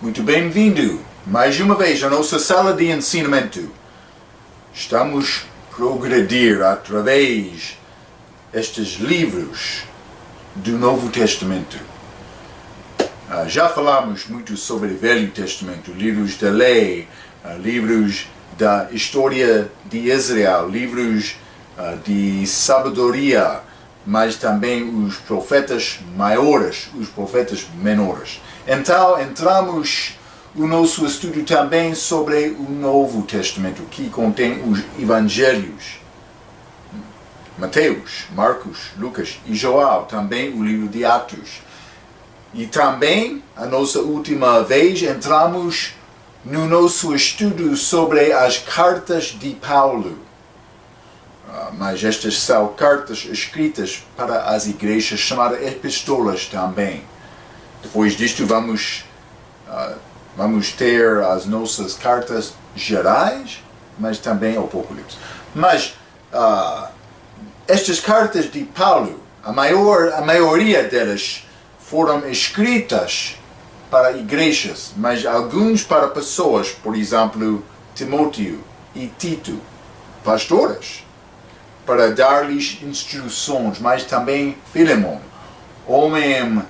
Muito bem-vindo mais uma vez à nossa sala de ensinamento. Estamos a progredir através destes livros do Novo Testamento. Já falamos muito sobre o Velho Testamento, livros da lei, livros da história de Israel, livros de sabedoria, mas também os profetas maiores, os profetas menores. Então, entramos no nosso estudo também sobre o Novo Testamento, que contém os Evangelhos. Mateus, Marcos, Lucas e João, também o livro de Atos. E também, a nossa última vez, entramos no nosso estudo sobre as cartas de Paulo. Mas estas são cartas escritas para as igrejas, chamadas epístolas também. Depois disto vamos ter as nossas cartas gerais, mas também o Apocalipse. Mas estas cartas de Paulo, a maioria delas foram escritas para igrejas, mas alguns para pessoas, por exemplo, Timóteo e Tito, pastores, para dar-lhes instruções, mas também Filemon, homem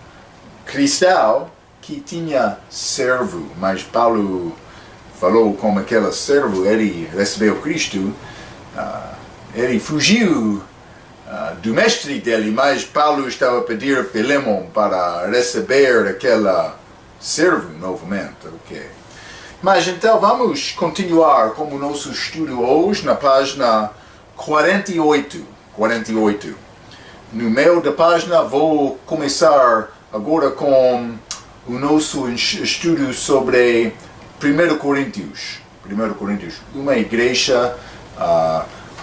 cristão que tinha servo, mas Paulo falou como aquele servo, ele recebeu Cristo, ele fugiu do mestre dele, mas Paulo estava a pedir a Filemon para receber aquele servo novamente. Okay. Mas então vamos continuar com o nosso estudo hoje na página 48. No meio da página vou começar agora com o nosso estudo sobre 1 Coríntios. 1 Coríntios, uma igreja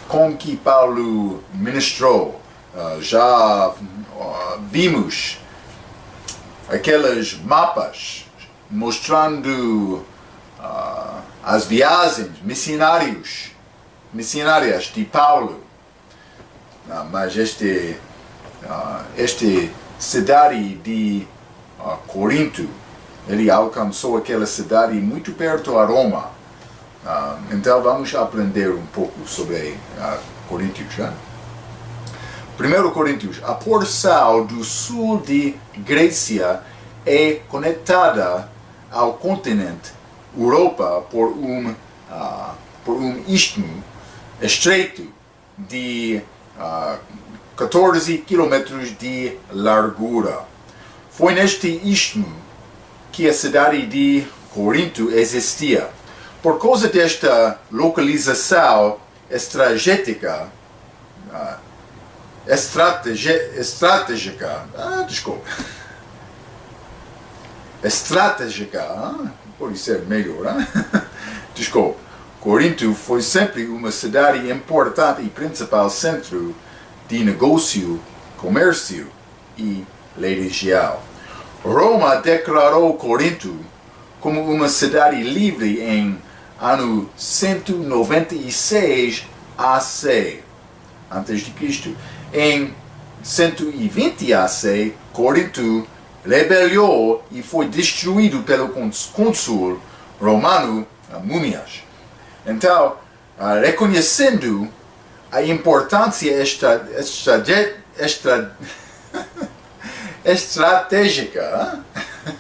com que Paulo ministrou. Já vimos aqueles mapas mostrando as viagens missionárias de Paulo. Mas esta cidade de Corinto, ele alcançou aquela cidade muito perto a Roma. Então vamos aprender um pouco sobre Coríntios. 1 Coríntios, a porção do sul de Grécia é conectada ao continente Europa por um istmo estreito de 14 km de largura. Foi neste istmo que a cidade de Corinto existia. Por causa desta localização estratégica, pode ser melhor, desculpa. Corinto foi sempre uma cidade importante e principal centro de negócio, comércio e religião. Roma declarou Corinto como uma cidade livre em ano 196 AC, antes de Cristo. Em 120 AC, Corinto rebelou e foi destruído pelo cônsul romano Múmias. Então, reconhecendo a importância estratégica,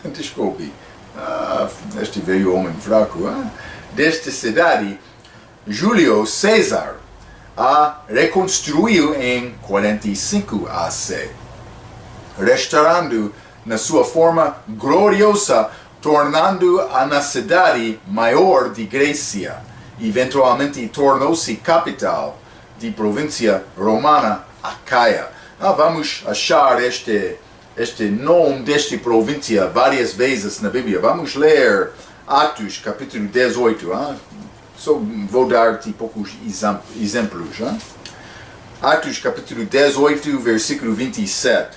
desculpe, este velho homem fraco, desta cidade, Júlio César a reconstruiu em 45 AC, restaurando na sua forma gloriosa, tornando-a na cidade maior de Grécia. Eventualmente tornou-se capital de província romana Acaia. Vamos achar este nome desta província várias vezes na Bíblia. Vamos ler Atos, capítulo 18. Só vou dar-te poucos exemplos. Atos, capítulo 18, versículo 27.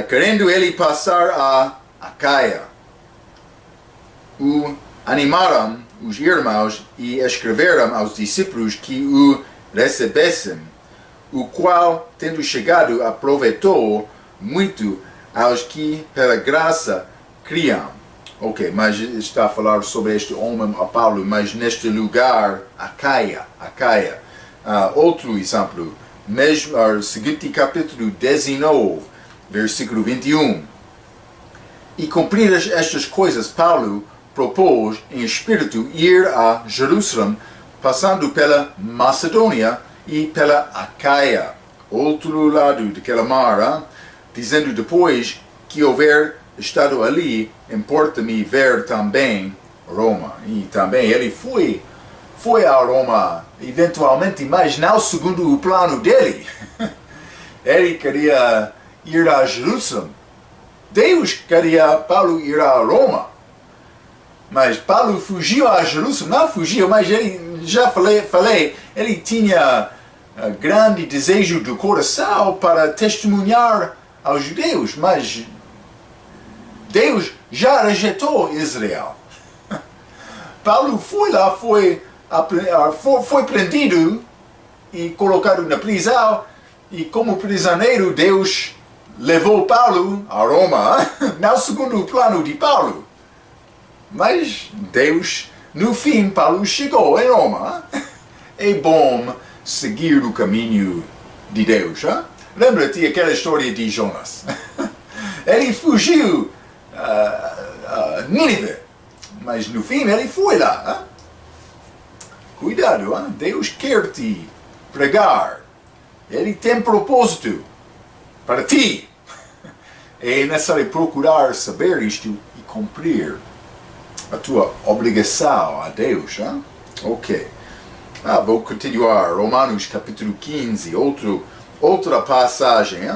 Querendo ele passar a Acaia, o animaram os irmãos e escreveram aos discípulos que o recebessem, o qual, tendo chegado, aproveitou muito aos que pela graça criam. Ok, mas está a falar sobre este homem, a Paulo, mas neste lugar, Acaia. Outro exemplo, mesmo, seguinte capítulo 19, versículo 21. E cumpridas estas coisas, Paulo propôs em espírito ir a Jerusalém, passando pela Macedônia e pela Acaia, outro lado daquela mar, dizendo depois que houver estado ali, importa-me ver também Roma. E também ele foi a Roma eventualmente, mas não segundo o plano dele. Ele queria ir a Jerusalém. Deus queria Paulo ir a Roma. Mas Paulo fugiu a Jerusalém. Não fugiu, mas ele, já falei, ele tinha grande desejo do coração para testemunhar aos judeus, mas Deus já rejeitou Israel. Paulo foi lá, foi prendido e colocado na prisão, e como prisioneiro Deus levou Paulo a Roma, não segundo o plano de Paulo. Mas Deus, no fim, Paulo chegou em Roma. É bom seguir o caminho de Deus. Lembra-te aquela história de Jonas. Ele fugiu a Nínive, mas no fim ele foi lá. Cuidado, Deus quer te pregar. Ele tem propósito para ti. É necessário procurar saber isto e cumprir a tua obrigação a Deus. Ok. Vou continuar. Romanos capítulo 15, outra passagem.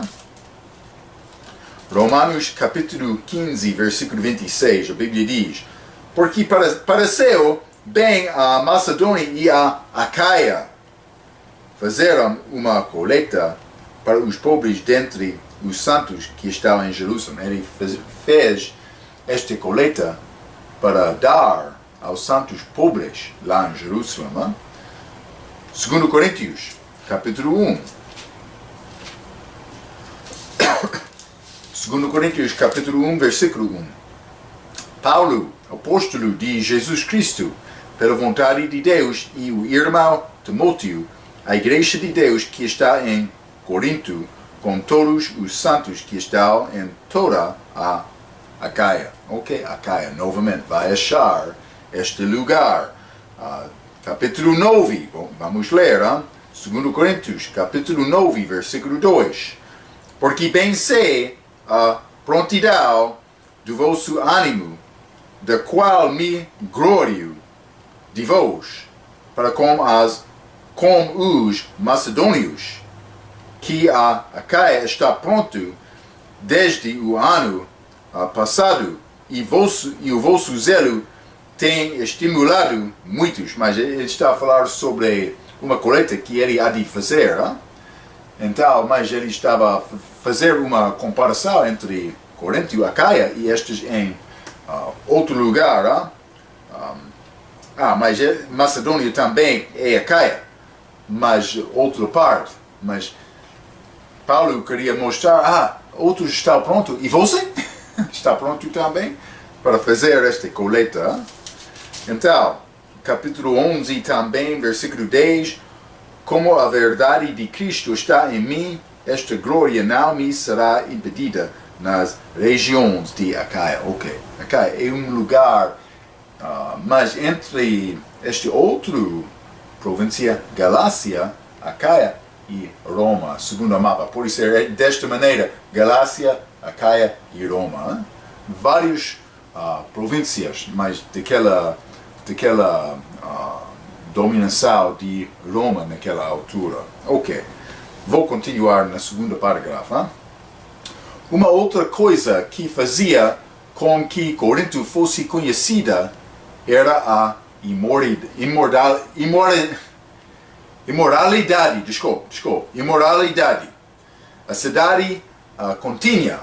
Romanos capítulo 15, versículo 26, a Bíblia diz: porque pareceu bem a Macedônia e a Acaia fizeram uma colheita para os pobres dentre os santos que estavam em Jerusalém. Ele fez esta colheita para dar aos santos pobres lá em Jerusalém. 2 Coríntios, capítulo 1. 2 Coríntios, capítulo 1, versículo 1. Paulo, apóstolo de Jesus Cristo, pela vontade de Deus, e o irmão Timóteo, a igreja de Deus que está em Corinto, com todos os santos que estão em toda a Acaia. Ok, Acaia, novamente, vai achar este lugar. Capítulo 9, vamos ler, 2 Coríntios, capítulo 9, versículo 2. Porque bem sei a prontidão do vosso ânimo, da qual me glorio de vós, para com os macedônios, que a Acaia está pronto desde o ano passado, e o vosso zelo tem estimulado muitos. Mas ele está a falar sobre uma colheita que ele há de fazer. Então, mas ele estava a fazer uma comparação entre Corinto e Acaia e estes em outro lugar. Mas Macedônia também é Acaia, mas outra parte. Mas Paulo queria mostrar, outros estão prontos, e você está pronto também para fazer esta colheita. Então, capítulo 11 também, versículo 10, como a verdade de Cristo está em mim, esta glória não me será impedida nas regiões de Acaia. Ok, Acaia é um lugar, mas entre este outro província, Galácia, Acaia e Roma, segundo o mapa. Por isso é desta maneira, Galácia, Acaia e Roma. Várias províncias, mas daquela dominação de Roma naquela altura. Ok, vou continuar na segunda parágrafo. Uma outra coisa que fazia com que Corinto fosse conhecida era a imoralidade. A cidade continha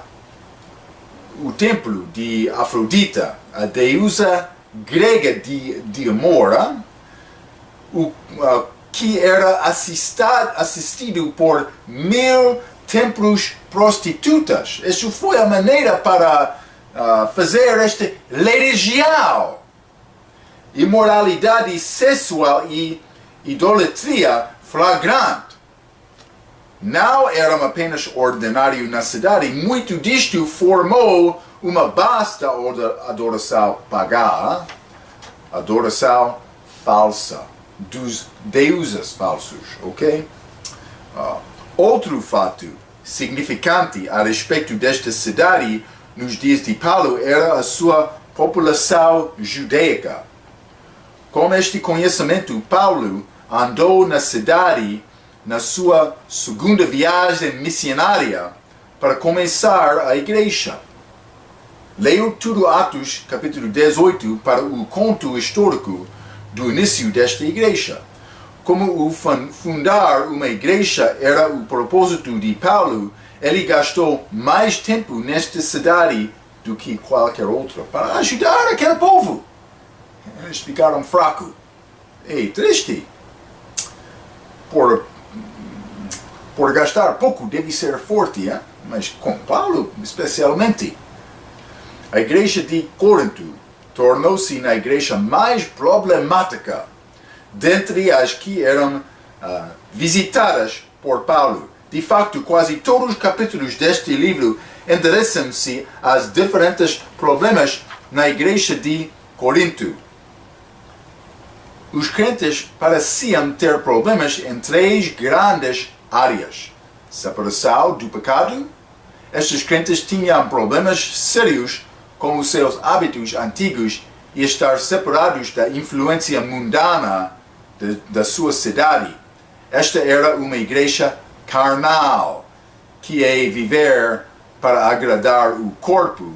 o templo de Afrodita, a deusa grega de amor, que era assistido por 1000 templos prostitutas. Isso foi a maneira para fazer esta legião. Imoralidade sexual e idolatria flagrante. Não eram apenas ordinário na cidade, muito disto formou uma vasta adoração pagã, adoração falsa, dos deuses falsos, ok? Outro fato significante a respeito desta cidade nos dias de Paulo era a sua população judaica. Com este conhecimento, Paulo andou na cidade na sua segunda viagem missionária para começar a igreja. Leio tudo Atos, capítulo 18, para o conto histórico do início desta igreja. Como o fundar uma igreja era o propósito de Paulo, ele gastou mais tempo nesta cidade do que qualquer outra para ajudar aquele povo. Eles ficaram fracos e tristes. Por gastar pouco deve ser forte, hein? Mas com Paulo especialmente. A igreja de Corinto tornou-se na igreja mais problemática dentre as que eram visitadas por Paulo. De facto, quase todos os capítulos deste livro endereçam-se aos diferentes problemas na igreja de Corinto. Os crentes pareciam ter problemas em três grandes áreas: separação do pecado. Estes crentes tinham problemas sérios com os seus hábitos antigos e estar separados da influência mundana da sua cidade. Esta era uma igreja carnal, que é viver para agradar o corpo,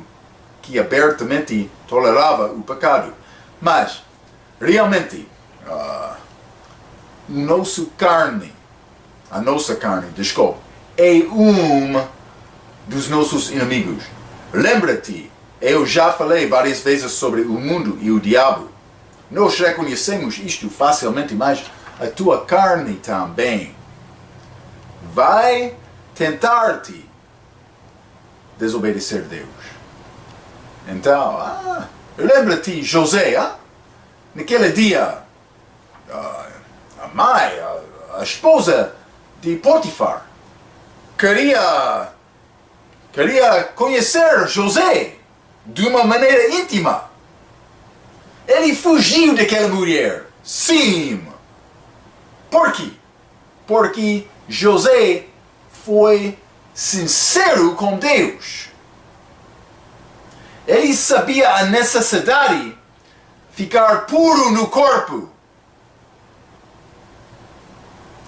que abertamente tolerava o pecado. Mas, realmente, a nossa carne, é um dos nossos inimigos. Lembra-te, eu já falei várias vezes sobre o mundo e o diabo. Nós reconhecemos isto facilmente, mas a tua carne também vai tentar-te desobedecer Deus. Então, lembra-te José, naquele dia, a mãe, a esposa de Potifar, queria conhecer José de uma maneira íntima. Ele fugiu daquela mulher. Sim. Por quê? Porque José foi sincero com Deus. Ele sabia a necessidade de ficar puro no corpo.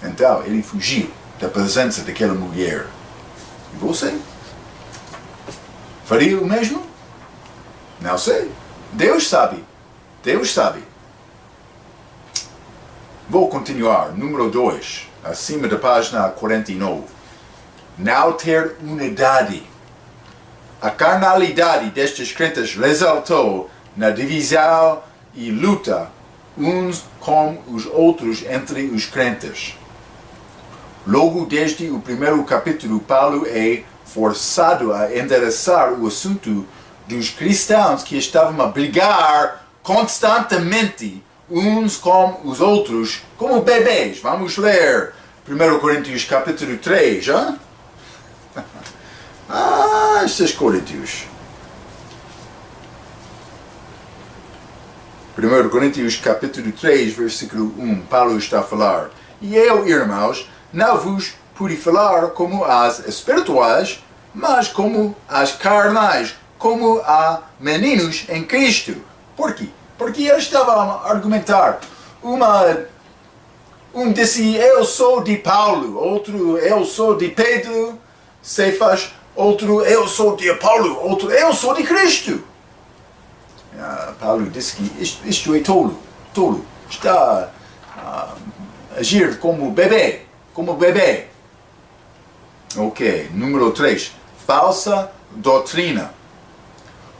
Então ele fugiu da presença daquela mulher. E você? Faria o mesmo? Não sei. Deus sabe. Deus sabe. Vou continuar. Número 2. Acima da página 49. Não ter unidade. A carnalidade destes crentes resultou na divisão e luta uns com os outros entre os crentes. Logo desde o primeiro capítulo, Paulo é forçado a endereçar o assunto dos cristãos que estavam a brigar constantemente uns com os outros como bebês. Vamos ler 1 Coríntios capítulo 3, hein? Estes Coríntios. 1 Coríntios capítulo 3, versículo 1, Paulo está a falar: E eu, irmãos, não vos pude falar como as espirituais, mas como as carnais, como a meninos em Cristo. Por quê? Porque eles estavam a argumentar. Um disse, eu sou de Paulo, outro, eu sou de Pedro, Cefas, outro, eu sou de Apolo, outro, eu sou de Cristo. Paulo disse que isto é tolo. Está a agir como bebê. Ok, número 3. Falsa doutrina.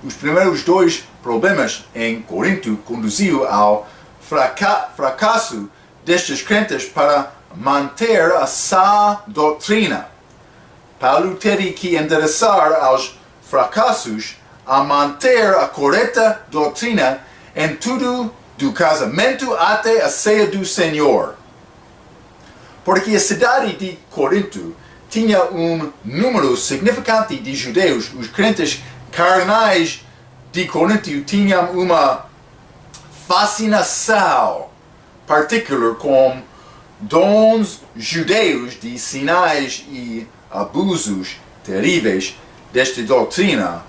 Os primeiros dois problemas em Corinto conduziu ao fracasso destes crentes para manter a sã doutrina. Paulo teve que endereçar aos fracassos a manter a correta doutrina em tudo do casamento até a ceia do Senhor. Porque a cidade de Corinto tinha um número significante de judeus. Os crentes carnais de Corinto tinham uma fascinação particular com dons judeus de sinais e abusos terríveis desta doutrina.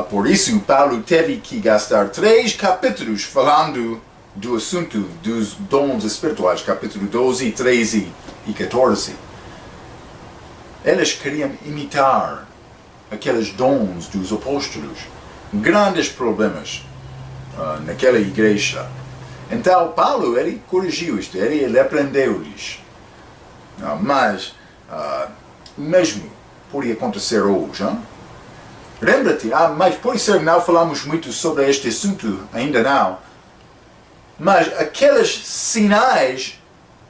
Por isso, Paulo teve que gastar 3 capítulos falando do assunto dos dons espirituais, capítulo 12, 13 e 14. Eles queriam imitar aqueles dons dos apóstolos. Grandes problemas naquela igreja. Então, Paulo, ele corrigiu isto, ele repreendeu-lhes. Mas o mesmo pode acontecer hoje. Lembra-te, mas pode ser que não falamos muito sobre este assunto, ainda não. Mas aqueles sinais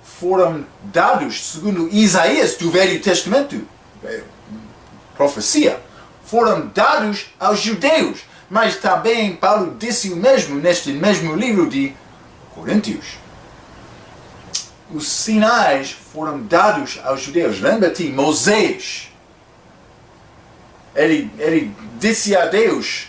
foram dados, segundo Isaías do Velho Testamento, profecia, foram dados aos judeus. Mas também Paulo disse o mesmo neste mesmo livro de Coríntios. Os sinais foram dados aos judeus. Lembra-te, Moisés. Ele disse a Deus,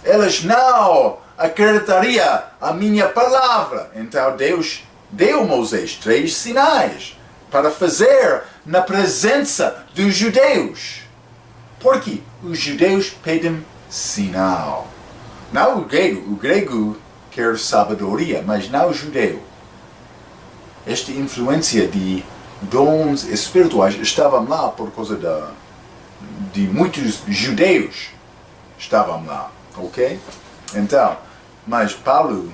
eles não acreditariam a minha palavra. Então Deus deu a Moisés 3 sinais para fazer na presença dos judeus. Porque os judeus pedem sinal. Não o grego quer sabedoria, mas não o judeu. Esta influência de dons espirituais estava lá por causa de muitos judeus estavam lá, ok? Então, mas Paulo,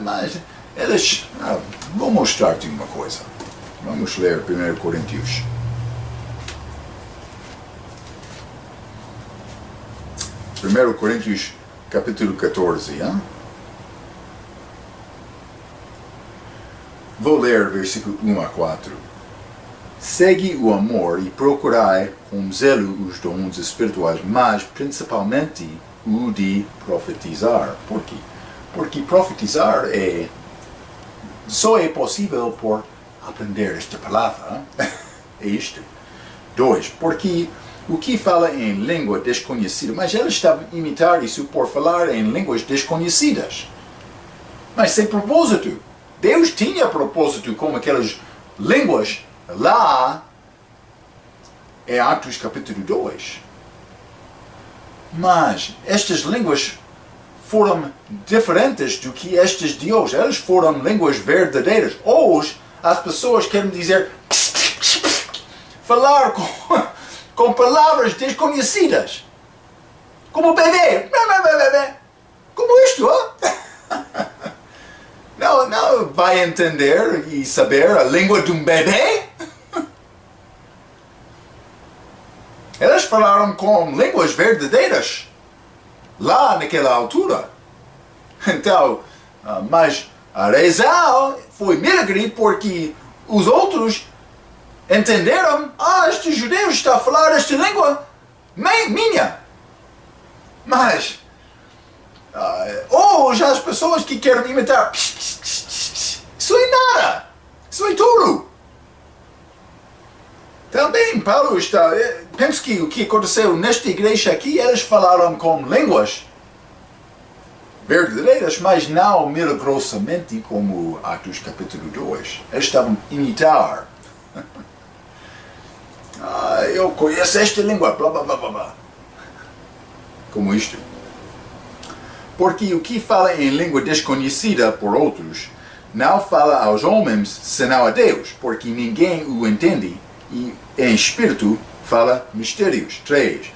mas eles, vou mostrar-te uma coisa. Vamos ler 1 Coríntios. 1 Coríntios, capítulo 14, hein? Vou ler versículo 1 a 4. Segue o amor e procurai com zelo os dons espirituais, mas principalmente o de profetizar. Por quê? Porque profetizar só é possível por aprender esta palavra. É isto. 2. Porque o que fala em língua desconhecida, mas ele estava a imitar isso por falar em línguas desconhecidas. Mas sem propósito. Deus tinha propósito com aquelas línguas lá em Atos capítulo 2. Mas estas línguas foram diferentes do que estas de hoje. Elas foram línguas verdadeiras. Hoje as pessoas querem dizer falar com palavras desconhecidas. Como bebê. Como isto, Não vai entender e saber a língua de um bebê? Elas falaram com línguas verdadeiras lá naquela altura. Então, mas a razão foi milagre porque os outros entenderam, este judeu está a falar esta língua minha. Mas hoje as pessoas que querem imitar, isso é nada, isso é tudo. Também Paulo está, penso que o que aconteceu nesta igreja aqui, eles falaram com línguas verdadeiras, mas não milagrosamente como Atos capítulo 2. Eles estavam a imitar. Eu conheço esta língua, blá blá blá blá blá. Como isto. Porque o que fala em língua desconhecida por outros, não fala aos homens, senão a Deus, porque ninguém o entende, e em espírito fala mistérios. 3.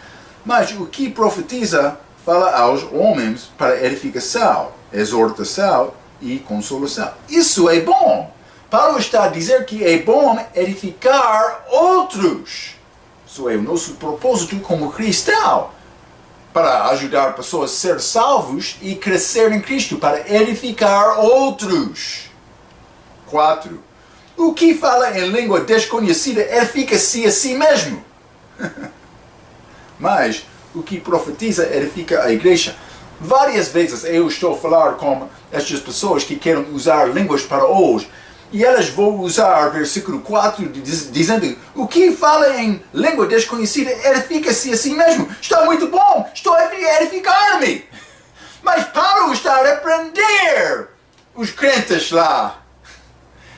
Mas o que profetiza, fala aos homens para edificação, exortação e consolação. Isso é bom. Paulo está a dizer que é bom edificar outros. Isso é o nosso propósito como cristão. Para ajudar pessoas a ser salvos e crescer em Cristo, para edificar outros. 4. O que fala em língua desconhecida edifica-se a si mesmo. Mas o que profetiza edifica a igreja. Várias vezes eu estou a falar com estas pessoas que querem usar línguas para hoje, e elas vão usar versículo 4 dizendo: o que fala em língua desconhecida edifica-se a si mesmo. Está muito bom, estou a edificar-me. Mas Paulo está a repreender os crentes lá.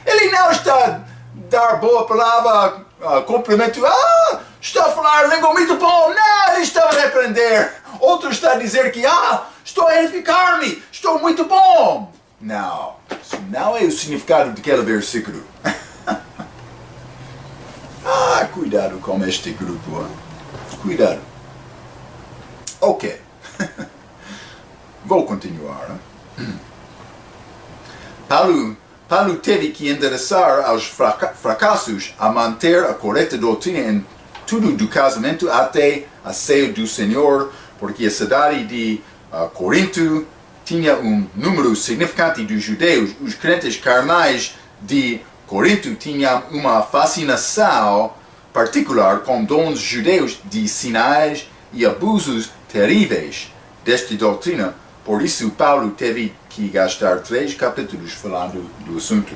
Ele não está a dar boa palavra, cumprimento. Está a falar língua muito bom. Não, ele está a repreender. Outro está a dizer que, estou a edificar-me, estou muito bom. Não, isso não é o significado daquele versículo. Cuidado com este grupo. Cuidado. Ok. Vou continuar. Paulo teve que endereçar aos fracassos a manter a correta doutrina em tudo do casamento até a ceia do Senhor, porque a cidade de Corinto tinha um número significante de judeus. Os crentes carnais de Corinto tinham uma fascinação particular com dons judeus de sinais e abusos terríveis desta doutrina. Por isso, Paulo teve que gastar 3 capítulos falando do assunto.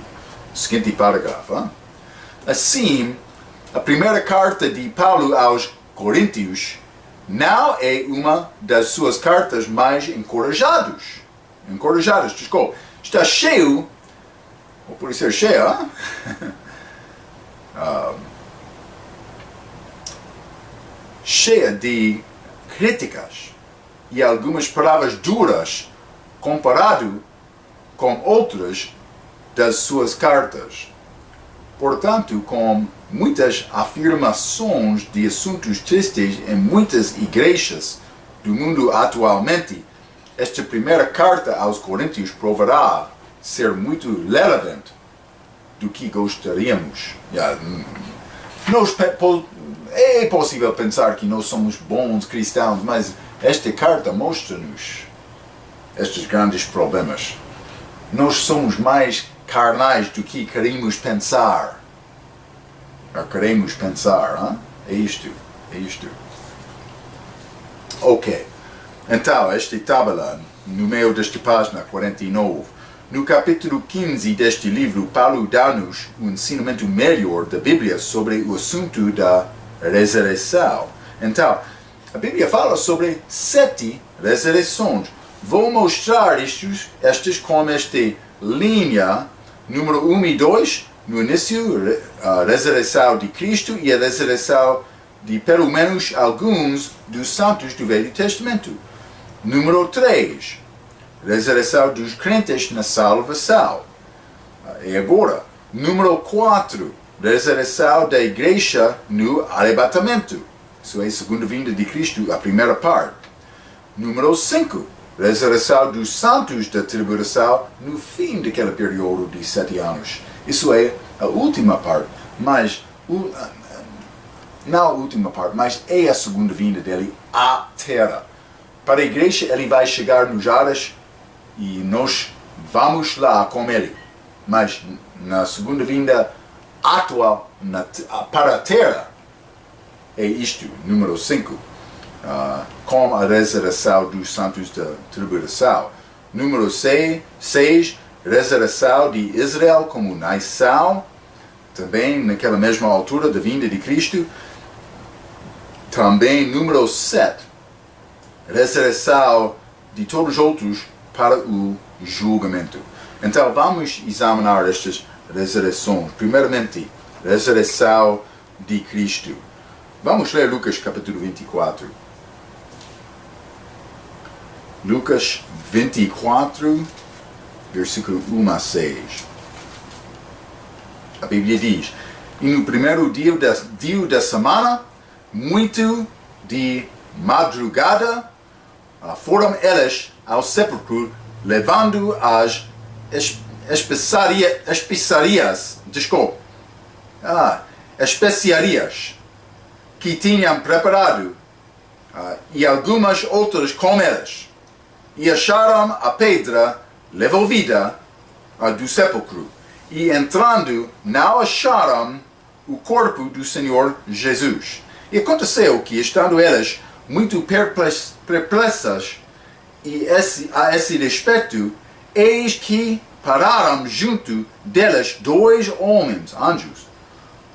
Seguinte parágrafo. Assim, a primeira carta de Paulo aos Coríntios não é uma das suas cartas mais encorajadas. Desculpa. Está cheio, ou por ser cheia, cheia de críticas e algumas palavras duras comparado com outras das suas cartas. Portanto, com muitas afirmações de assuntos tristes em muitas igrejas do mundo atualmente, esta primeira carta aos Coríntios provará ser muito relevante do que gostaríamos. É possível pensar que nós somos bons cristãos, mas esta carta mostra-nos estes grandes problemas. Nós somos mais carnais do que queremos pensar. É isto. Ok. Então, esta tabela, no meio desta página 49, no capítulo 15 deste livro, Paulo dá-nos um ensinamento melhor da Bíblia sobre o assunto da ressurreição. Então, a Bíblia fala sobre 7 ressurreições. Vou mostrar estas com esta linha, número 1 e 2, no início, a ressurreição de Cristo e a ressurreição de pelo menos alguns dos santos do Velho Testamento. Número 3, ressurreição dos crentes na salvação. E agora, número 4, ressurreição da igreja no arrebatamento. Isso é a segunda vinda de Cristo, a primeira parte. Número 5, ressurreição dos santos da tribulação no fim daquele período de 7 anos. Isso é a última parte, mas não a última parte, mas é a segunda vinda dele à terra. Para a igreja, ele vai chegar nos ares e nós vamos lá com ele. Mas na segunda vinda atual para a terra, é isto, número 5. Com a ressurreição dos santos da tribulação. Número 6, ressurreição de Israel como nação, também naquela mesma altura da vinda de Cristo. Também número 7, ressurreição de todos os outros para o julgamento. Então vamos examinar estas ressurreições. Primeiramente, ressurreição de Cristo. Vamos ler Lucas capítulo 24. Lucas 24, versículo 1 a 6. A Bíblia diz: e no primeiro dia da semana, muito de madrugada, foram eles ao sepulcro, levando as especiarias que tinham preparado, e algumas outras com eles. E acharam a pedra removida do sepulcro. E entrando, não acharam o corpo do Senhor Jesus. E aconteceu que, estando eles muito perplexas a esse respeito, eis que pararam junto delas 2 homens, anjos,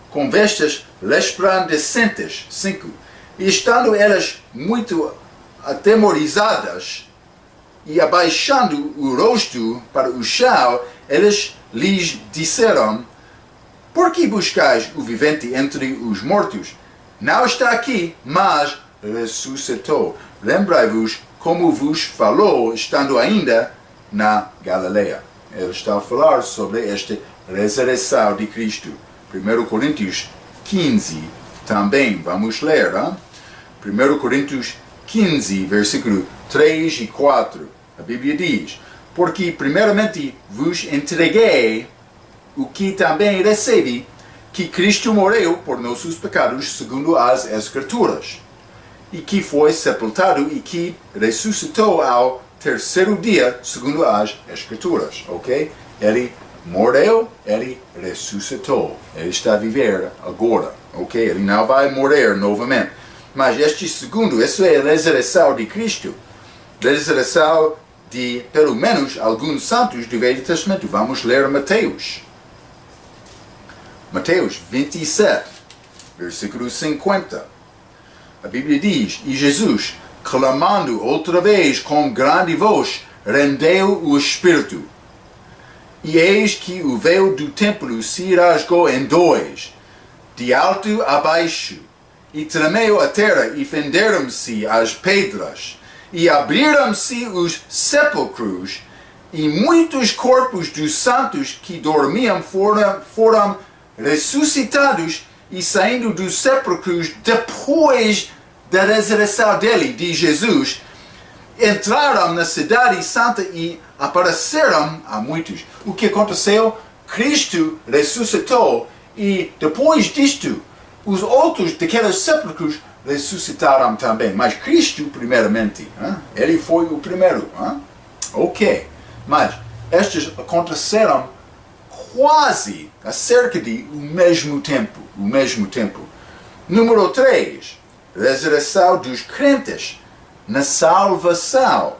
com vestes resplandecentes. 5. E estando elas muito atemorizadas e abaixando o rosto para o chão, eles lhes disseram: por que buscais o vivente entre os mortos? Não está aqui, mas ressuscitou. Lembrai-vos como vos falou, estando ainda na Galileia. Ele está a falar sobre esta ressurreição de Cristo. 1 Coríntios 15 também, vamos ler. 1 Coríntios 15, versículo 3 e 4. A Bíblia diz: porque primeiramente vos entreguei o que também recebi, que Cristo morreu por nossos pecados, segundo as Escrituras, e que foi sepultado e que ressuscitou ao terceiro dia, segundo as Escrituras, ok? Ele morreu, ele ressuscitou. Ele está a viver agora, ok? Ele não vai morrer novamente. Mas este segundo, isso é a ressurreição de Cristo. Ressurreição de, pelo menos, alguns santos do Velho Testamento. Vamos ler Mateus. Mateus 27, versículo 50. A Bíblia diz: e Jesus, clamando outra vez com grande voz, rendeu o Espírito. E eis que o véu do templo se rasgou em 2, de alto a baixo, e tremeu a terra, e fenderam-se as pedras, e abriram-se os sepulcros, e muitos corpos dos santos que dormiam foram ressuscitados, e saindo dos sepulcros depois da ressurreição dele, de Jesus, entraram na cidade santa e apareceram a muitos. O que aconteceu? Cristo ressuscitou, e depois disto, os outros daqueles sepulcros ressuscitaram também. Mas Cristo primeiramente, ele foi o primeiro. Ok. Mas estes aconteceram quase a cerca de o mesmo tempo. Número 3. Ressurreição dos crentes na salvação.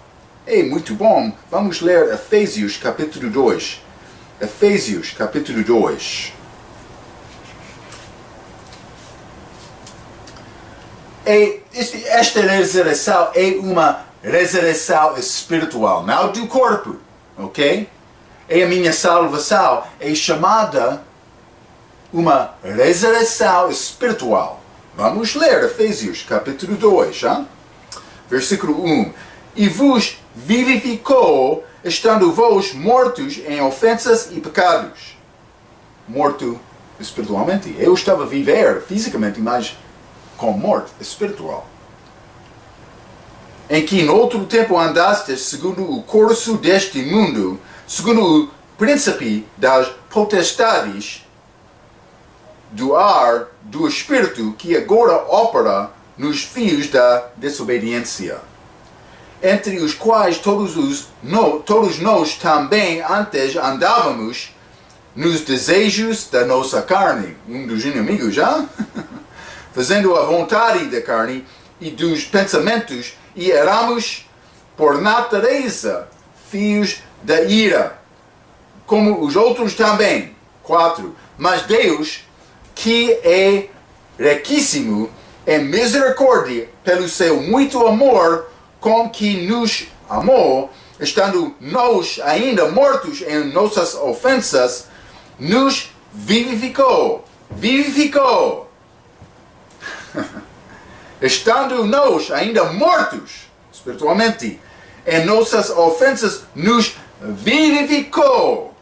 É muito bom. Vamos ler Efésios capítulo 2. Efésios capítulo 2. Esta ressurreição é uma ressurreição espiritual, não do corpo, ok? É a minha salvação, é chamada uma ressurreição espiritual. Vamos ler Efésios capítulo 2, versículo 1. E vos vivificou, estando vós mortos em ofensas e pecados. Morto espiritualmente. Eu estava a viver fisicamente, mas com morte espiritual. Em que noutro tempo andastes segundo o curso deste mundo, segundo o príncipe das potestades do ar do Espírito que agora opera nos fios da desobediência, entre os quais todos nós também antes andávamos nos desejos da nossa carne, dos inimigos, fazendo a vontade da carne e dos pensamentos, e éramos, por natureza, filhos da ira, como os outros também. 4. Mas Deus, que é riquíssimo em misericórdia, pelo seu muito amor com que nos amou, estando nós ainda mortos em nossas ofensas, nos vivificou. Estando nós ainda mortos espiritualmente em nossas ofensas, nos vivificou.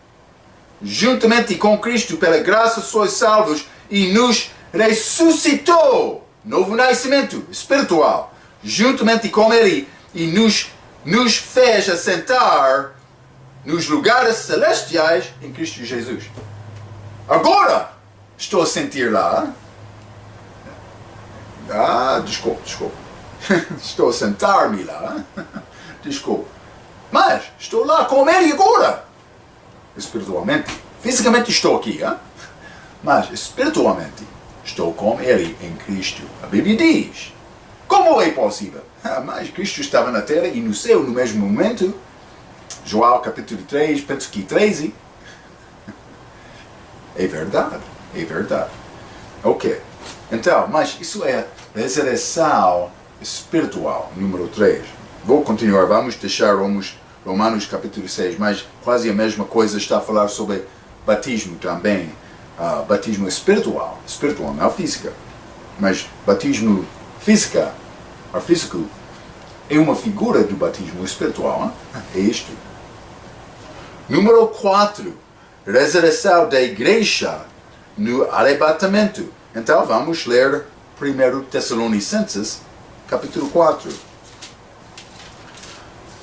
Juntamente com Cristo, pela graça sois salvos, e nos ressuscitou. Novo nascimento espiritual. Juntamente com Ele, e nos fez assentar nos lugares celestiais em Cristo Jesus. Agora estou a sentir lá. Desculpa. Estou a sentar-me lá. Desculpa. Mas estou lá com Ele agora. Espiritualmente. Fisicamente estou aqui, mas espiritualmente estou com Ele em Cristo. A Bíblia diz. como é possível? Mas Cristo estava na terra e no céu no mesmo momento. João capítulo 3, penso que 13. É verdade. Ok. Então, mas isso é ressurreição espiritual, número 3. Vou continuar, vamos deixar Romanos capítulo 6, mas quase a mesma coisa está a falar sobre batismo também. Batismo espiritual, não física. Mas batismo físico é uma figura do batismo espiritual. É isto. Número 4. Ressurreição da igreja no arrebatamento. Então vamos ler 1 Tessalonicenses, capítulo 4.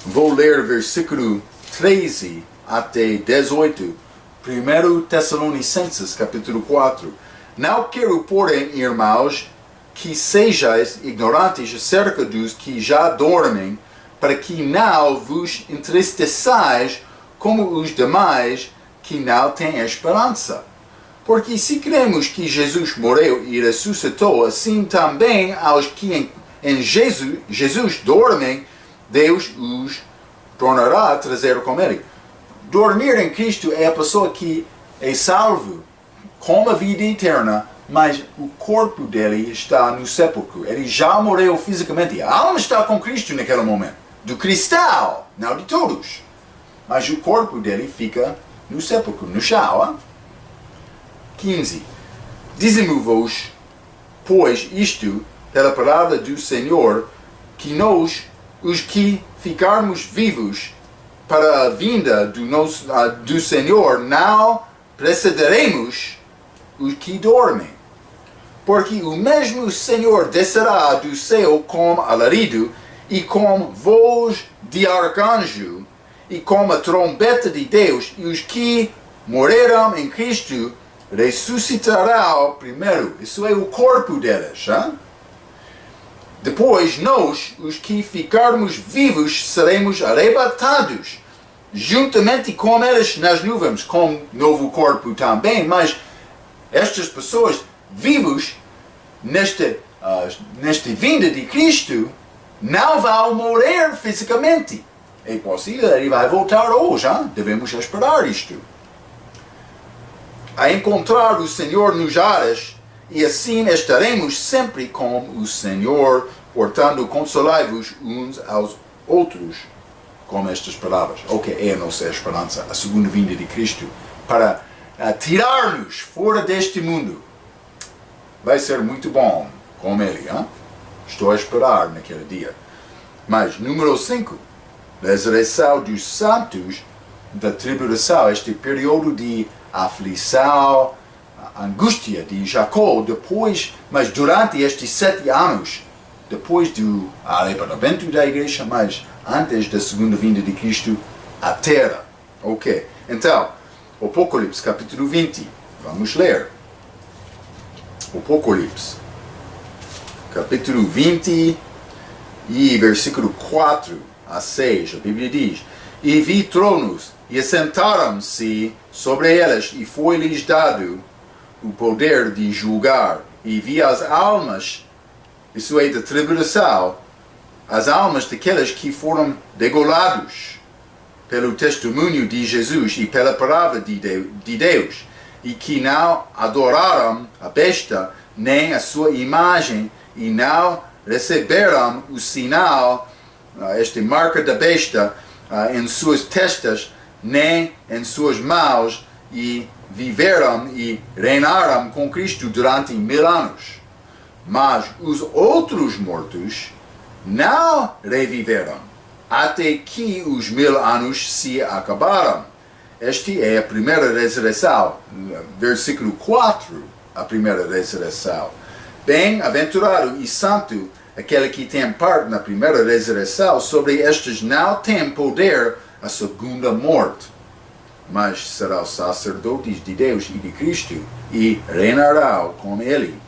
Vou ler versículo 13 até 18. 1 Tessalonicenses, capítulo 4. Não quero, porém, irmãos, que sejais ignorantes acerca dos que já dormem, para que não vos entristeçais como os demais que não têm esperança. Porque se cremos que Jesus morreu e ressuscitou, assim também aos que em Jesus dormem, Deus os tornará a trazer com ele. Dormir em Cristo é a pessoa que é salvo com a vida eterna, mas o corpo dele está no sepulcro. Ele já morreu fisicamente. A alma está com Cristo naquele momento. Do cristão, não de todos. Mas o corpo dele fica no sepulcro, no chão. 15. Dizemos-vos, pois, isto, pela palavra do Senhor, que nós, os que ficarmos vivos para a vinda do Senhor, não precederemos os que dormem. Porque o mesmo Senhor descerá do céu com alarido, e com voz de arcanjo, e com a trombeta de Deus, e os que morreram em Cristo ressuscitarão primeiro. Isso é o corpo deles. Depois nós, os que ficarmos vivos, seremos arrebatados juntamente com eles nas nuvens, com novo corpo também. Mas estas pessoas vivos nesta vinda de Cristo não vão morrer fisicamente. É possível, ele vai voltar hoje. Devemos esperar isto. A encontrar o Senhor nos ares, e assim estaremos sempre com o Senhor, portanto, consolai-vos uns aos outros com estas palavras. Ok, é a nossa esperança, a segunda vinda de Cristo, para tirar-nos fora deste mundo. Vai ser muito bom com Ele. Estou a esperar naquele dia. Mas, número 5, ressurreição dos santos da tribulação, este período de aflição, angústia de Jacó, depois, mas durante estes 7 anos, depois do arrebatamento da igreja, mas antes da segunda vinda de Cristo, a terra. Ok, então, Apocalipse capítulo 20, vamos ler. Apocalipse, capítulo 20 e versículo 4 a 6, a Bíblia diz: E vi tronos, e assentaram-se sobre eles, e foi-lhes dado o poder de julgar. E vi as almas, isso é da tribulação, as almas daqueles que foram degolados pelo testemunho de Jesus e pela palavra de Deus, e que não adoraram a besta, nem a sua imagem, e não receberam o sinal, esta marca da besta, em suas testas, nem em suas mãos, e viveram e reinaram com Cristo durante 1000 anos. Mas os outros mortos não reviveram, até que os 1000 anos se acabaram. Esta é a primeira ressurreição, versículo 4, a primeira ressurreição. Bem-aventurado e santo aquele que tem parte na primeira ressurreição. Sobre estes não tem poder a segunda morte, mas serão sacerdotes de Deus e de Cristo, e reinarão com ele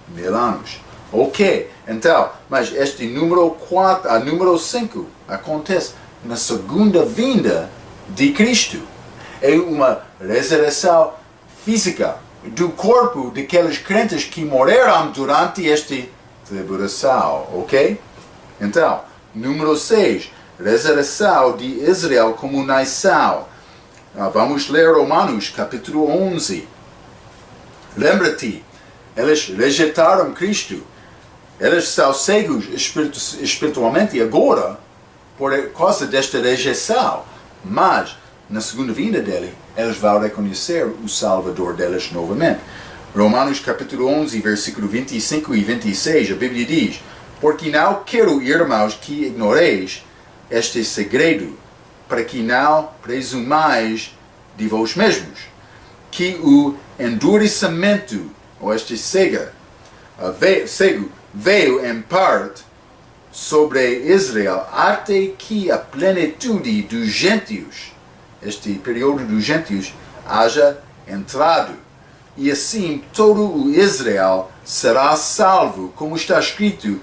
1000 anos. Ok, então, mas este número 4, número 5, acontece na segunda vinda de Cristo. É uma ressurreição física do corpo daqueles crentes que morreram durante este tribulação, ok? Então, número 6, ressurreição de Israel como nação. Vamos ler Romanos, capítulo 11. Lembra-te, eles rejeitaram Cristo. Eles são cegos espiritualmente agora por causa desta rejeição. Mas, na segunda vinda dele, eles vão reconhecer o Salvador deles novamente. Romanos capítulo 11, versículo 25 e 26, a Bíblia diz: porque não quero, irmãos, que ignoreis este segredo, para que não presumais de vós mesmos, que o endurecimento, ou este cego, veio em parte sobre Israel, até que a plenitude dos gentios, este período dos gentios, haja entrado. E assim todo o Israel será salvo, como está escrito: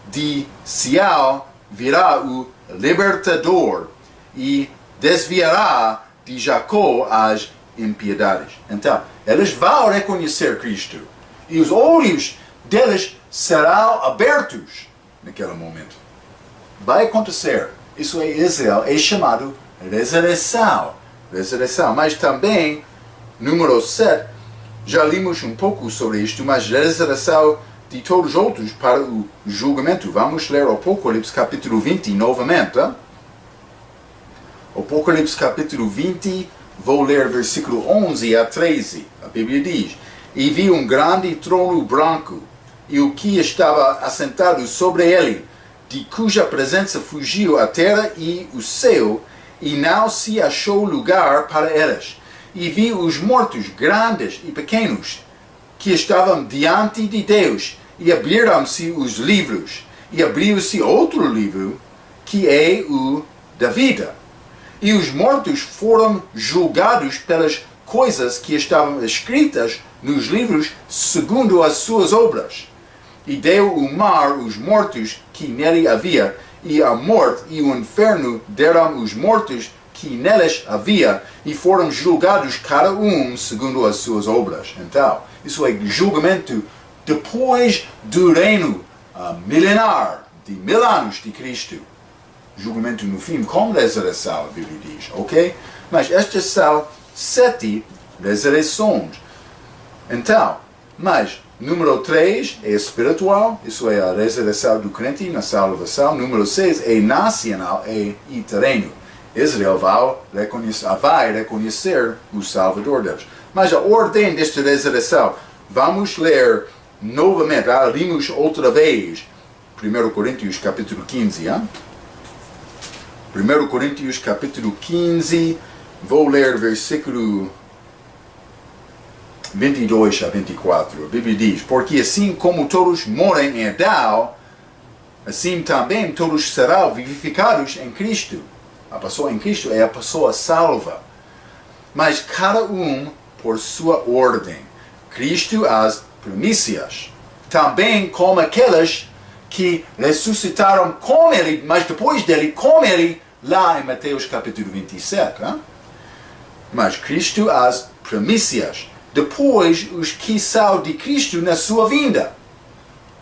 de Sião virá o libertador e desviará de Jacó as impiedades. Então, eles vão reconhecer Cristo e os olhos deles serão abertos naquele momento. Vai acontecer. Isso é Israel, é chamado ressurreição. Mas também, número 7, já limos um pouco sobre isto, mas ressurreição de todos os outros para o julgamento. Vamos ler Apocalipse capítulo 20 novamente. Apocalipse capítulo 20, vou ler versículo 11 a 13. A Bíblia diz: e vi um grande trono branco, e o que estava assentado sobre ele, de cuja presença fugiu a terra e o céu, e não se achou lugar para eles. E vi os mortos, grandes e pequenos, que estavam diante de Deus, e abriram-se os livros, e abriu-se outro livro, que é o da vida. E os mortos foram julgados pelas coisas que estavam escritas nos livros segundo as suas obras. E deu o mar os mortos que nele havia, e a morte e o inferno deram os mortos que neles havia, e foram julgados cada um segundo as suas obras. Então, isso é julgamento depois do reino milenar de 1000 anos de Cristo. Julgamento no fim, com ressurreição, a Bíblia diz, ok? Mas estas são 7 ressurreições. Então, mas número 3 é espiritual, isso é a ressurreição do crente na salvação. Número 6 é nacional e terreno. Israel vai reconhecer o Salvador deles. Mas a ordem desta ressurreição, vamos ler novamente, limos outra vez 1 Coríntios capítulo 15. 1 Coríntios capítulo 15, vou ler versículo 22 a 24. A Bíblia diz: porque assim como todos morrem em Adão, assim também todos serão vivificados em Cristo. A pessoa em Cristo é a pessoa salva. Mas cada um por sua ordem. Cristo as primícias. Também como aqueles que ressuscitaram com ele, mas depois dele, com ele, lá em Mateus capítulo 27. Mas Cristo as primícias. Depois os que são de Cristo na sua vinda.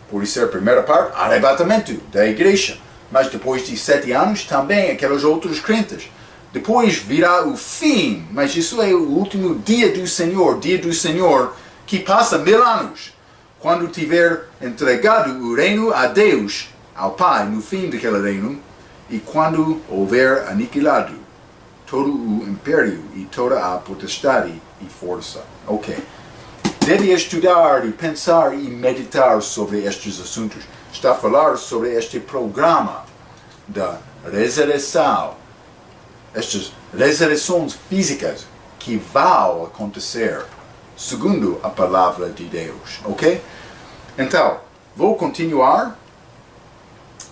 Por isso a primeira parte, arrebatamento da igreja. Mas depois de 7 anos também aqueles outros crentes. Depois virá o fim, mas isso é o último dia do Senhor que passa 1000 anos. Quando tiver entregado o reino a Deus, ao Pai, no fim daquele reino, e quando houver aniquilado todo o império e toda a potestade e força. Ok. Deve estudar e pensar e meditar sobre estes assuntos. Está a falar sobre este programa da ressurreição, estas ressurreições físicas que vão acontecer segundo a palavra de Deus, ok? Então, vou continuar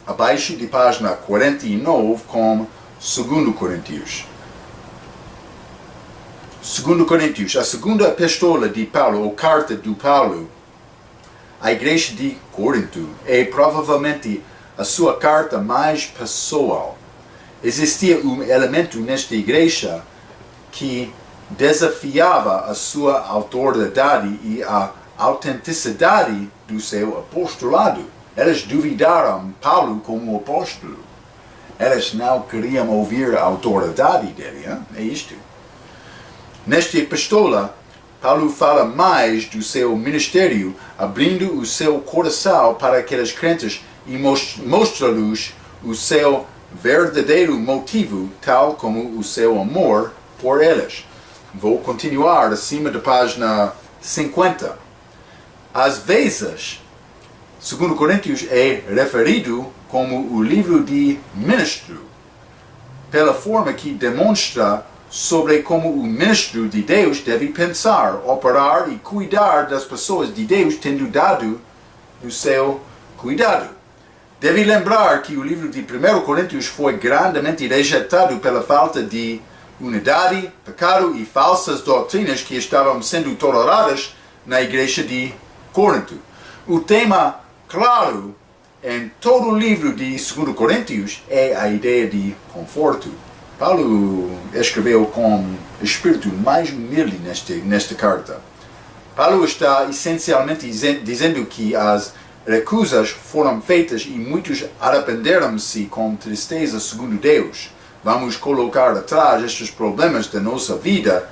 abaixo de página 49 com 2 Coríntios. 2 Coríntios, a segunda epístola de Paulo, ou carta de Paulo, à igreja de Corinto, é provavelmente a sua carta mais pessoal. Existia um elemento nesta igreja que desafiava a sua autoridade e a autenticidade do seu apostolado. Eles duvidaram Paulo como apóstolo. Eles não queriam ouvir a autoridade dele. Hein? É isto. Nesta epístola, Paulo fala mais do seu ministério, abrindo o seu coração para aqueles crentes e mostra-lhes o seu verdadeiro motivo, tal como o seu amor por eles. Vou continuar acima da página 50. Às vezes, 2 Coríntios é referido como o livro de ministro, pela forma que demonstra sobre como o ministro de Deus deve pensar, operar e cuidar das pessoas de Deus, tendo dado o seu cuidado. Deve lembrar que o livro de 1 Coríntios foi grandemente rejeitado pela falta de unidade, pecado e falsas doutrinas que estavam sendo toleradas na igreja de Corinto. O tema claro em todo o livro de 2 Coríntios é a ideia de conforto. Paulo escreveu com espírito mais humilde nesta carta. Paulo está essencialmente dizendo que as recusas foram feitas e muitos arrependeram-se com tristeza segundo Deus. Vamos colocar atrás estes problemas da nossa vida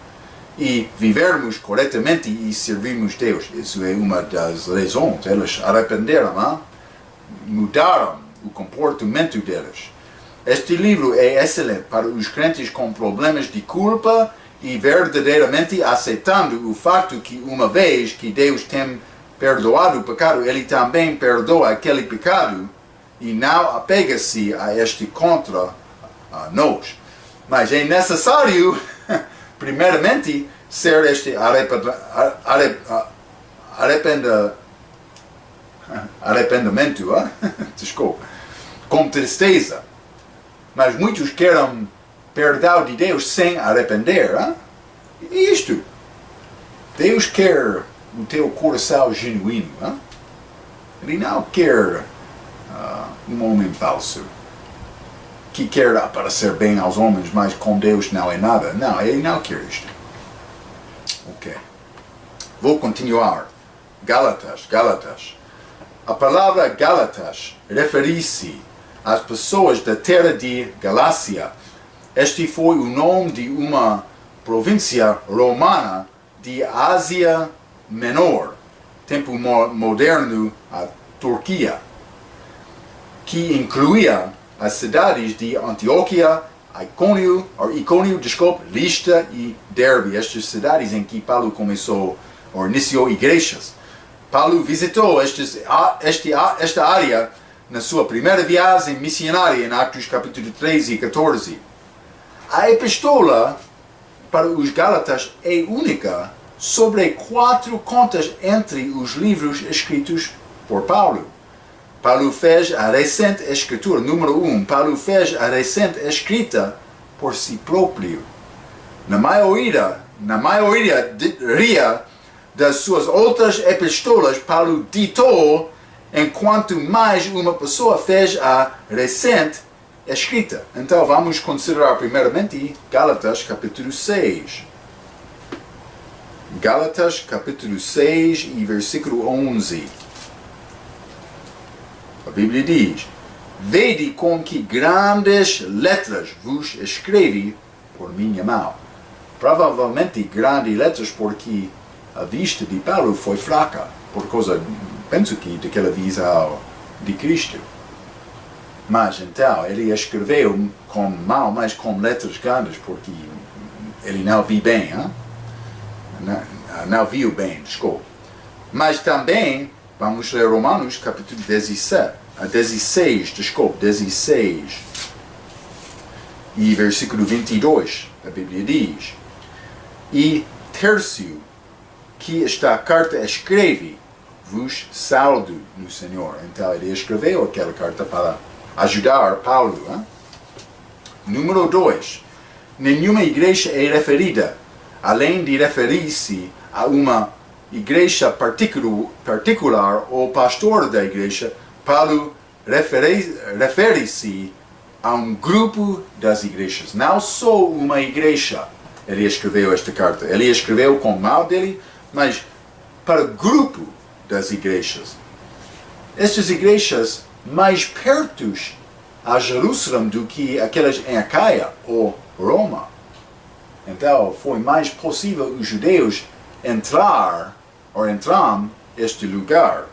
e vivermos corretamente e servirmos Deus. Isso é uma das razões. Eles arrependeram, hein? Mudaram o comportamento deles. Este livro é excelente para os crentes com problemas de culpa e verdadeiramente aceitando o facto que uma vez que Deus tem perdoado o pecado, Ele também perdoa aquele pecado e não apega-se a este contra nós. Mas é necessário, primeiramente, ser este arrependimento, desculpa, com tristeza. Mas muitos querem perdão de Deus sem arrepender. E isto, Deus quer o teu coração genuíno. Ele não quer um homem falso que quer aparecer bem aos homens, mas com Deus não é nada. Não, ele não quer isto. Ok. Vou continuar. Gálatas. A palavra Gálatas refere-se às pessoas da terra de Galácia. Este foi o nome de uma província romana de Ásia Menor, tempo moderno, a Turquia, que incluía as cidades de Antioquia, Icônio, Listra e Derbe, estas cidades em que Paulo iniciou igrejas. Paulo visitou esta área na sua primeira viagem missionária em Atos capítulo 13 e 14. A epístola para os Gálatas é única sobre 4 contas entre os livros escritos por Paulo. Paulo fez a recente escritura, número 1, Paulo fez a recente escrita por si próprio. Na maioria das suas outras epístolas, Paulo ditou, enquanto mais uma pessoa fez a recente escrita. Então vamos considerar primeiramente Gálatas capítulo 6. Gálatas capítulo 6 e versículo 11. A Bíblia diz: Vede com que grandes letras vos escrevi por minha mão. Provavelmente grandes letras porque a vista de Paulo foi fraca, por causa, penso que, daquela visão de Cristo. Mas então, ele escreveu com mão, mas com letras grandes, porque ele não viu bem, hein? Não viu bem, desculpa. Mas também, vamos ler Romanos capítulo 16, e versículo 22, a Bíblia diz: E Tércio, que esta carta escreve, vos saúdo no Senhor. Então ele escreveu aquela carta para ajudar Paulo. Hein? Número 2. Nenhuma igreja é referida, além de referir-se a uma igreja particular ou pastor da igreja. Paulo refere-se a um grupo das igrejas, não só uma igreja. Ele escreveu esta carta. Ele escreveu com a mão dele, mas para o grupo das igrejas. estas igrejas mais perto a Jerusalém do que aquelas em Acaia ou Roma. Então foi mais possível os judeus entrar este lugar.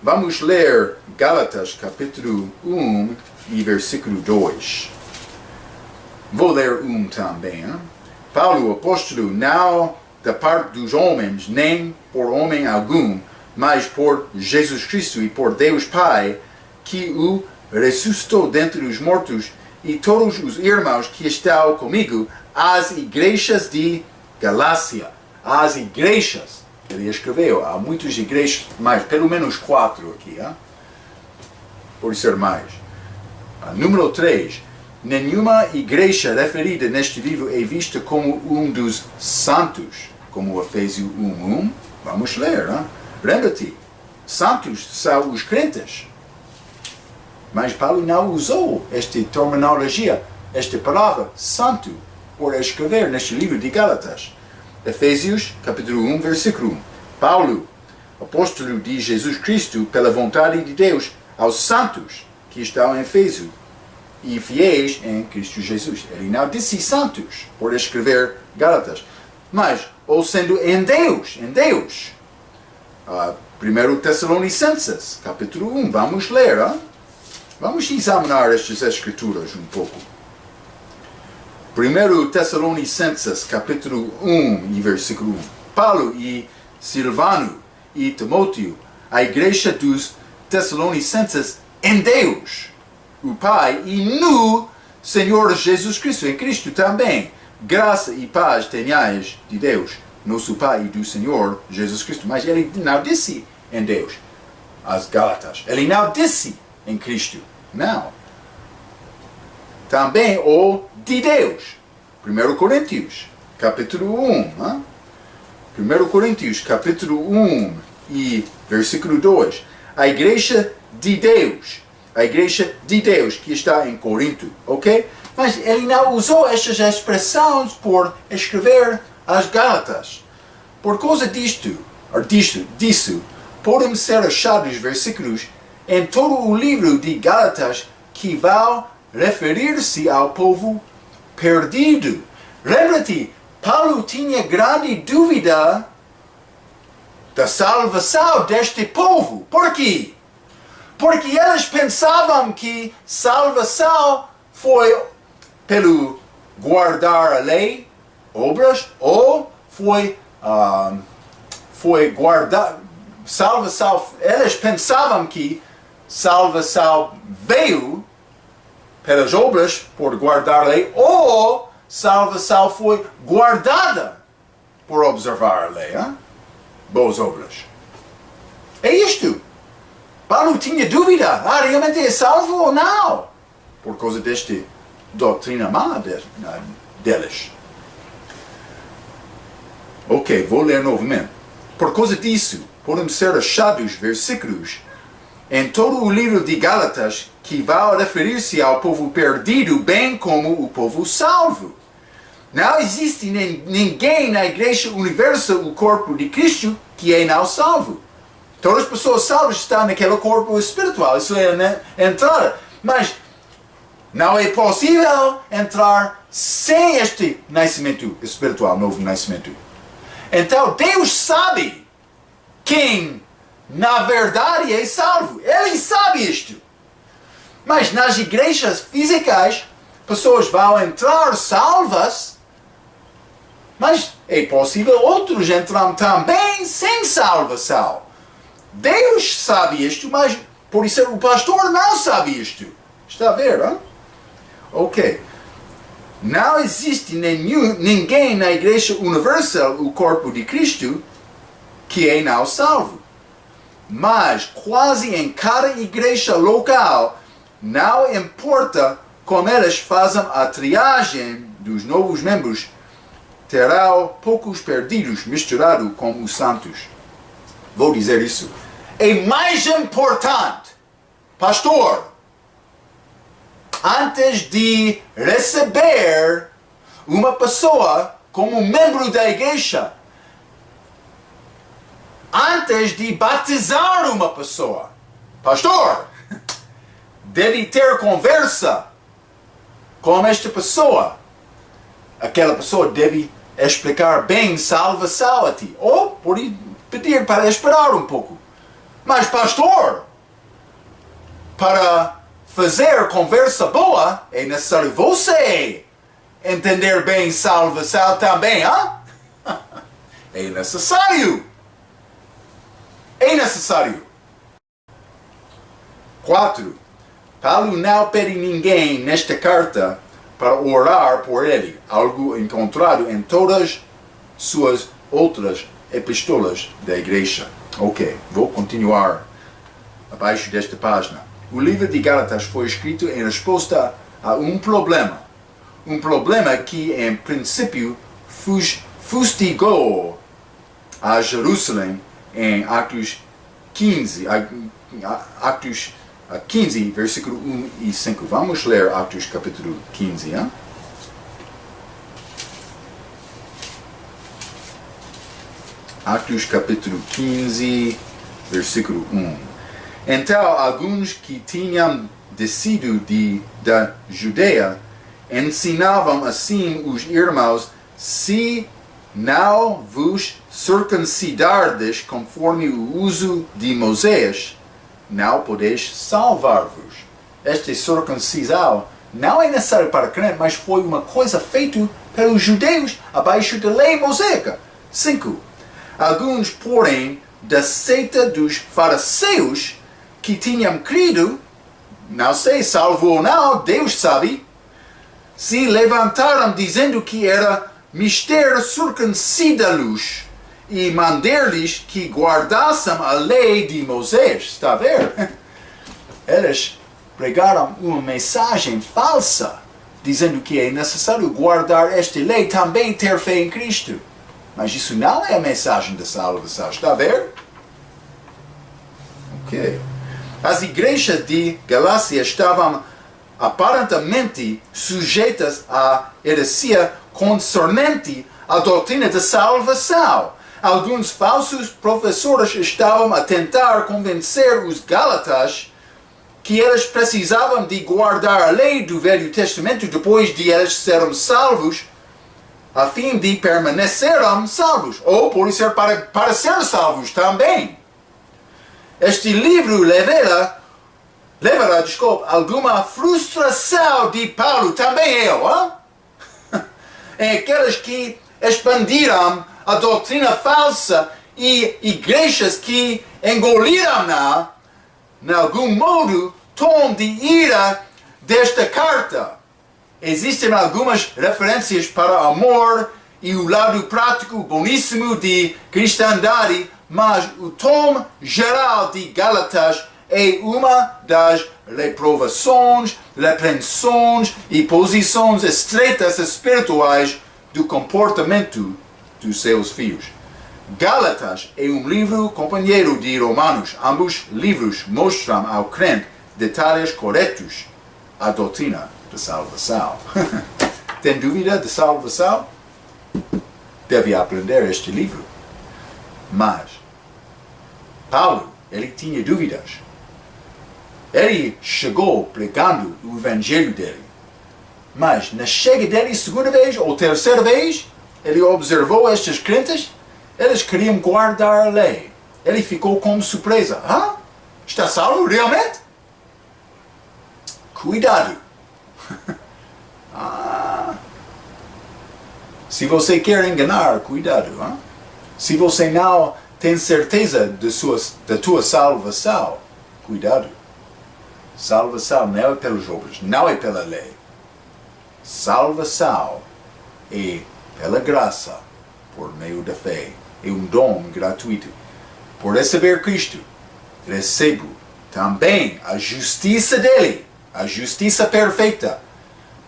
Vamos ler Gálatas capítulo 1 e versículo 2. Vou ler 1 também. Hein? Paulo, apóstolo, não da parte dos homens, nem por homem algum, mas por Jesus Cristo e por Deus Pai, que o ressuscitou dentre os mortos, e todos os irmãos que estão comigo, às igrejas de Galácia. As igrejas, ele escreveu, há muitas igrejas, mais, pelo menos 4 aqui, hein? Pode ser mais. Número 3. Nenhuma igreja referida neste livro é vista como um dos santos, como Efésios 1:1. Vamos ler, hein? Lembra-te, santos são os crentes. Mas Paulo não usou esta terminologia, esta palavra, santo, por escrever neste livro de Gálatas. Efésios, capítulo 1, versículo 1. Paulo, apóstolo de Jesus Cristo, pela vontade de Deus, aos santos que estão em Éfeso e fiéis em Cristo Jesus. Ele não disse santos, por escrever Gálatas, mas, ou sendo em Deus. 1 Tessalonicenses, capítulo 1, vamos ler, hein? Vamos examinar estas escrituras um pouco. 1 Tessalonicenses, capítulo 1 e versículo 1. Paulo e Silvano e Timóteo, a igreja dos Tessalonicenses em Deus, o Pai, e no Senhor Jesus Cristo, em Cristo também. Graça e paz tenhais de Deus, nosso Pai, e do Senhor Jesus Cristo. Mas ele não disse em Deus, as Gálatas. Ele não disse em Cristo. Não. Também o de Deus. 1 Coríntios, capítulo 1. Hein? 1 Coríntios, capítulo 1 e versículo 2. A igreja de Deus. A igreja de Deus que está em Corinto. Ok? Mas ele não usou estas expressões por escrever as Gálatas. Por causa disso, podem ser achados versículos em todo o livro de Gálatas que vão referir-se ao povo perdido. Lembra-te, Paulo tinha grande dúvida da salvação deste povo. Por quê? Porque eles pensavam que salvação foi pelo guardar a lei, obras, ou foi guardar salvação. Eles pensavam que salvação veio pelas obras, por guardar a lei, ou salvação foi guardada por observar a lei. Hein? Boas obras. É isto. Paulo tinha dúvida. Realmente é salvo ou não? Por causa desta doutrina má deles. Ok, vou ler novamente. Por causa disso, podem ser achados versículos em todo o livro de Gálatas que vão referir-se ao povo perdido, bem como o povo salvo. Não existe ninguém na Igreja Universal, o corpo de Cristo, que é não salvo. Todas as pessoas salvas estão naquele corpo espiritual, isso é entrar. Mas não é possível entrar sem este nascimento espiritual, novo nascimento. Então Deus sabe quem na verdade é salvo. Ele sabe isto. Mas nas igrejas físicas, pessoas vão entrar salvas, mas é possível outros entrar também sem salvação. Deus sabe isto, mas por isso o pastor não sabe isto. Está a ver, hein? Ok. Não existe ninguém na Igreja Universal, o corpo de Cristo, que é não salvo. Mas quase em cada igreja local, não importa como eles fazem a triagem dos novos membros, terão poucos perdidos misturados com os santos. Vou dizer isso. É mais importante, pastor, antes de receber uma pessoa como membro da igreja, antes de batizar uma pessoa, Pastor, deve ter conversa com esta pessoa. Aquela pessoa deve explicar bem salvação a ti. Ou pode pedir para esperar um pouco. Mas pastor, para fazer conversa boa, é necessário você entender bem salvação também, hein? É necessário. É necessário. 4. Paulo não pede ninguém nesta carta para orar por ele, algo encontrado em todas suas outras epístolas da igreja. Ok, vou continuar abaixo desta página. O livro de Gálatas foi escrito em resposta a um problema. Um problema que, em princípio, fustigou a Jerusalém em Atos 15, Atos 15, versículo 1 e 5. Vamos ler Atos capítulo 15, hein? Atos capítulo 15, versículo 1. Então, alguns que tinham descido da Judeia ensinavam assim os irmãos: se não vos circuncidardes conforme o uso de Moisés, não podeis salvar-vos. Esta circuncisão não é necessária para crente, mas foi uma coisa feita pelos judeus abaixo da lei mosaica. 5. Alguns, porém, da seita dos fariseus, que tinham crido, não sei, salvo ou não, Deus sabe, se levantaram dizendo que era mister circuncidá-los e mandar-lhes que guardassem a lei de Moisés. Está a ver? Eles pregaram uma mensagem falsa, dizendo que é necessário guardar esta lei, também ter fé em Cristo. Mas isso não é a mensagem da salvação. Está a ver? Ok. As igrejas de Galácia estavam aparentemente sujeitas à heresia concernente à doutrina da salvação. Alguns falsos professores estavam a tentar convencer os gálatas que eles precisavam de guardar a lei do Velho Testamento depois de eles serem salvos, a fim de permanecerem salvos, ou por ser para ser salvos também. Este livro levará, alguma frustração de Paulo, também eu, em aqueles que expandiram a doutrina falsa e igrejas que engoliram-na, de algum modo, tom de ira desta carta. Existem algumas referências para amor e o lado prático boníssimo de cristandade, mas o tom geral de Gálatas é uma das reprovações, repreensões e posições estreitas espirituais do comportamento dos seus filhos. Gálatas é um livro companheiro de Romanos. Ambos livros mostram ao crente detalhes corretos à doutrina da salvação. Tem dúvida de salvação? Deve aprender este livro. Mas Paulo, ele tinha dúvidas. Ele chegou pregando o evangelho dele. Mas na chega dele, segunda vez ou terceira vez, ele observou estes crentes, eles queriam guardar a lei. Ele ficou com surpresa. Está salvo realmente? Cuidado. Se você quer enganar, cuidado. Se você não tem certeza da tua salvação, cuidado. Salvação não é pelas obras, não é pela lei. Salvação é pela graça, por meio da fé. É um dom gratuito. Por receber Cristo, recebo também a justiça dele, a justiça perfeita.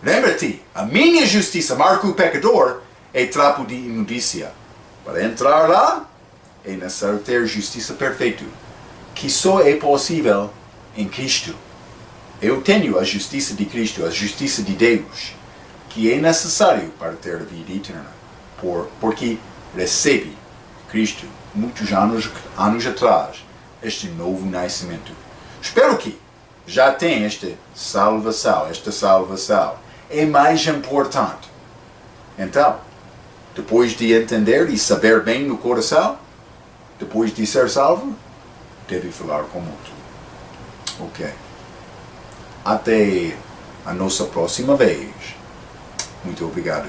Lembra-te, a minha justiça, marca o pecador, é trapo de imundícia. Para entrar lá, é necessário ter justiça perfeita, que só é possível em Cristo. Eu tenho a justiça de Cristo, a justiça de Deus, que é necessário para ter a vida eterna, porque recebe Cristo muitos anos atrás este novo nascimento. espero que já tem esta salvação. É mais importante. Então, depois de entender e saber bem no coração, depois de ser salvo, deve falar com o outro. Ok. Até a nossa próxima vez. Muito obrigado.